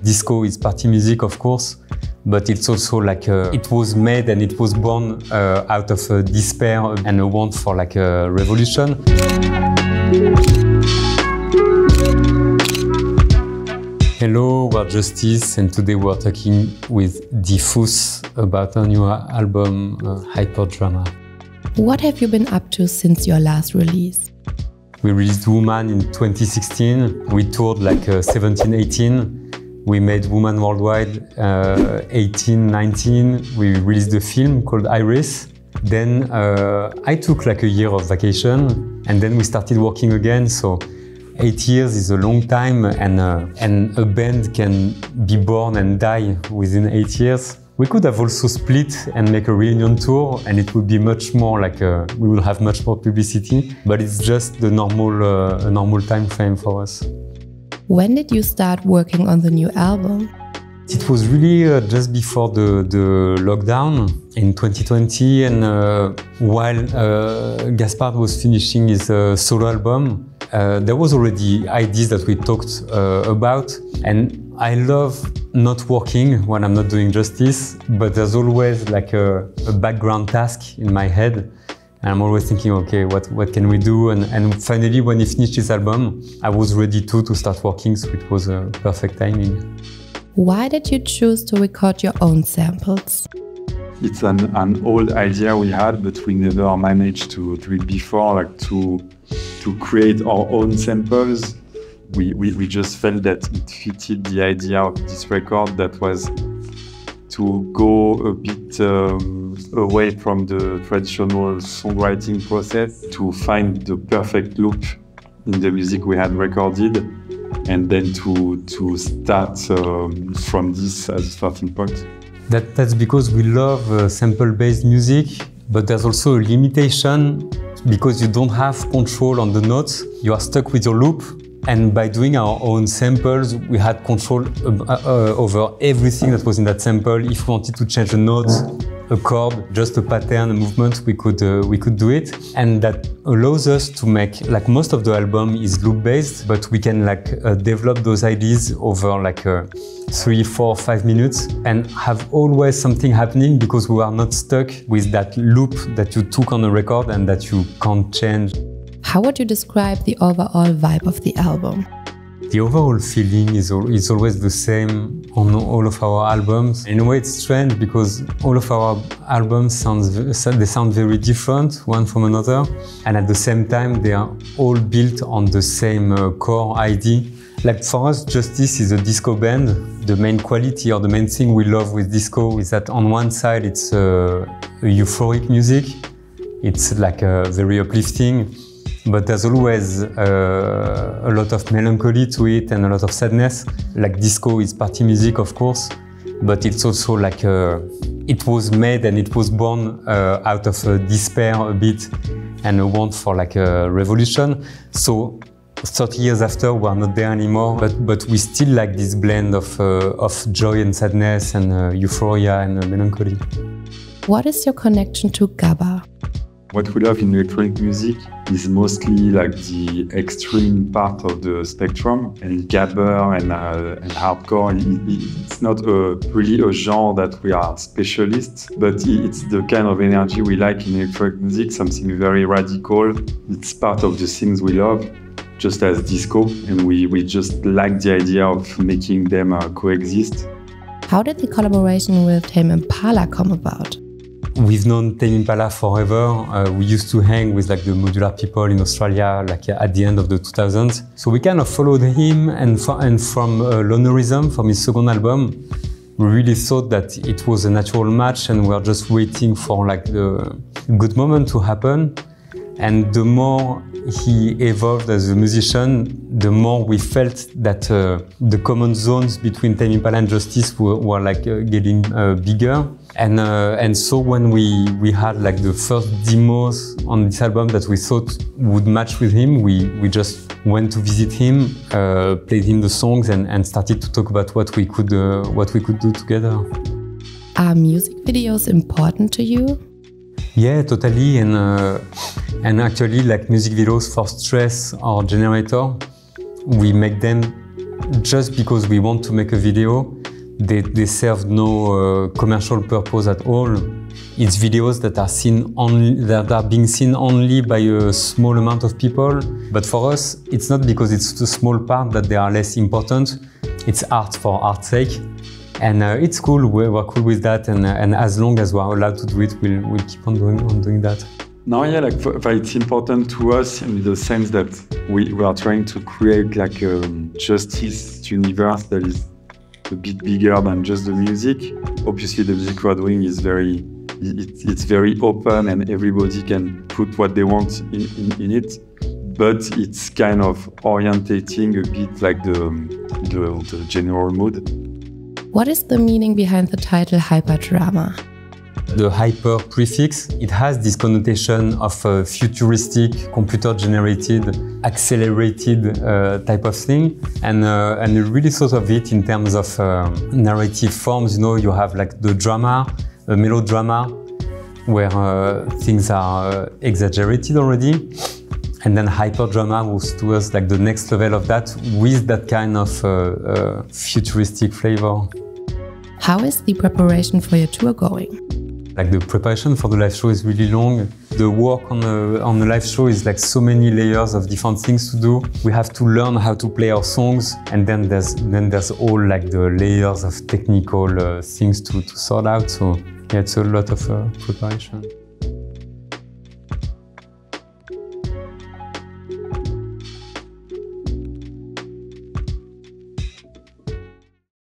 Disco is party music, of course, but it's also like it was made and it was born out of despair and a want for like a revolution. Hello, we're Justice, and today we're talking with DIFFUS about our new album, Hyperdrama. What have you been up to since your last release? We released Woman in 2016. We toured like 17, 18. We made Woman Worldwide 18, 19. We released a film called Iris. Then I took like a year of vacation, and then we started working again. So 8 years is a long time, and a band can be born and die within 8 years. We could have also split and make a reunion tour, and it would be much more like we will have much more publicity. But it's just the normal time frame for us. When did you start working on the new album? It was really just before the lockdown in 2020, and while Gaspard was finishing his solo album, there was already ideas that we talked about, and I love not working when I'm not doing Justice, but there's always like a background task in my head. And I'm always thinking, okay, what can we do? And finally, when he finished his album, I was ready to start working, so it was perfect timing. Why did you choose to record your own samples? It's an old idea we had, but we never managed to do it before, like to create our own samples. We just felt that it fitted the idea of this record, that was to go a bit away from the traditional songwriting process, to find the perfect loop in the music we had recorded, and then to start from this as a starting point. That's because we love sample-based music, but there's also a limitation because you don't have control on the notes. You are stuck with your loop. And by doing our own samples, we had control over everything that was in that sample. If we wanted to change a note, a chord, just a pattern, a movement, we could do it. And that allows us to make, like most of the album is loop-based, but we can like develop those ideas over like 3, 4, 5 minutes and have always something happening because we are not stuck with that loop that you took on a record and that you can't change. How would you describe the overall vibe of the album? The overall feeling is always the same on all of our albums. In a way, it's strange because all of our albums sound very different, one from another, and at the same time, they are all built on the same core idea. Like for us, Justice is a disco band. The main quality or the main thing we love with disco is that on one side, it's a euphoric music. It's like very uplifting. But there's always a lot of melancholy to it and a lot of sadness. Like disco is party music, of course, but it's also like it was made and it was born out of despair a bit and a want for like a revolution. So 30 years after, we're not there anymore, but we still like this blend of joy and sadness and euphoria and melancholy. What is your connection to Gabber? What we love in electronic music is mostly like the extreme part of the spectrum, and Gabber and hardcore. It's not really a genre that we are specialists, but it's the kind of energy we like in electronic music, something very radical. It's part of the things we love, just as disco, and we just like the idea of making them coexist. How did the collaboration with Tame Impala come about? We've known Tame Impala forever. We used to hang with like the modular people in Australia, like at the end of the 2000s. So we kind of followed him, and from Lonerism, from his second album, we really thought that it was a natural match, and we were just waiting for like the good moment to happen. And the more he evolved as a musician, the more we felt that the common zones between Tame Impala and Justice were like getting bigger. And so when we had like the first demos on this album that we thought would match with him, we just went to visit him, played him the songs, and started to talk about what we could do together. Are music videos important to you? Yeah, totally. And actually, like music videos for Stress or Generator, we make them just because we want to make a video. They serve no commercial purpose at all. It's videos that are being seen only by a small amount of people. But for us, it's not because it's a small part that they are less important. It's art for art's sake. And it's cool, we're cool with that, and as long as we're allowed to do it, we'll keep on doing that. Now, yeah, like it's important to us in the sense that we are trying to create like a justice universe that is a bit bigger than just the music. Obviously, the music we're doing is it's very open and everybody can put what they want in it, but it's kind of orientating a bit like the general mood. What is the meaning behind the title Hyperdrama? The hyper prefix, it has this connotation of a futuristic, computer-generated, accelerated type of thing. And really thought of it in terms of narrative forms. You know, you have like the drama, a melodrama, where things are exaggerated already. And then hyperdrama was to us like the next level of that, with that kind of futuristic flavor. How is the preparation for your tour going? Like the preparation for the live show is really long. The work on the live show is like so many layers of different things to do. We have to learn how to play our songs, and then there's all like the layers of technical things to sort out. So yeah, it's a lot of preparation.